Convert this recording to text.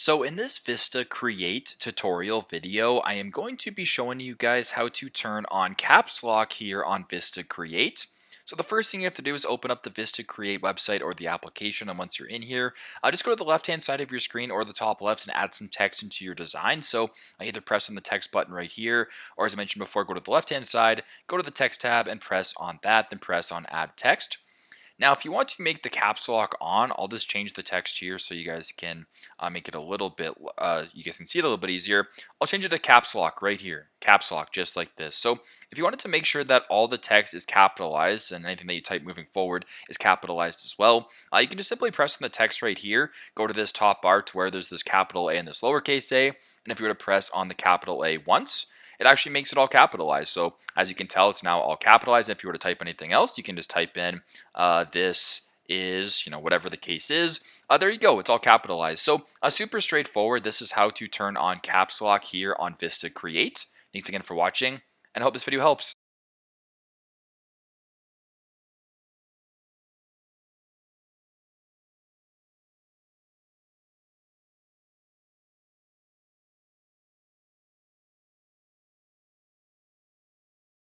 So in this Vista Create tutorial video, I am going to be showing you guys how to turn on caps lock here on Vista Create. So the first thing you have to do is open up the Vista Create website or the application, and once you're in here, just go to the left-hand side of your screen or the top left and add some text into your design. So I either press on the text button right here, or as I mentioned before, go to the left-hand side, go to the text tab and press on that, then press on Add Text. Now, if you want to make the caps lock on, I'll just change the text here so you guys can make it a little bit, you guys can see it a little bit easier. I'll change it to caps lock right here, caps lock, just like this. So if you wanted to make sure that all the text is capitalized and anything that you type moving forward is capitalized as well, you can just simply press on the text right here, go to this top bar to where there's this capital A and this lowercase a, and if you were to press on the capital A once, it actually makes it all capitalized. So as you can tell, it's now all capitalized. If you were to type anything else, you can just type in this is, whatever the case is. There you go. It's all capitalized. So super straightforward. This is how to turn on caps lock here on Vista Create. Thanks again for watching, and I hope this video helps.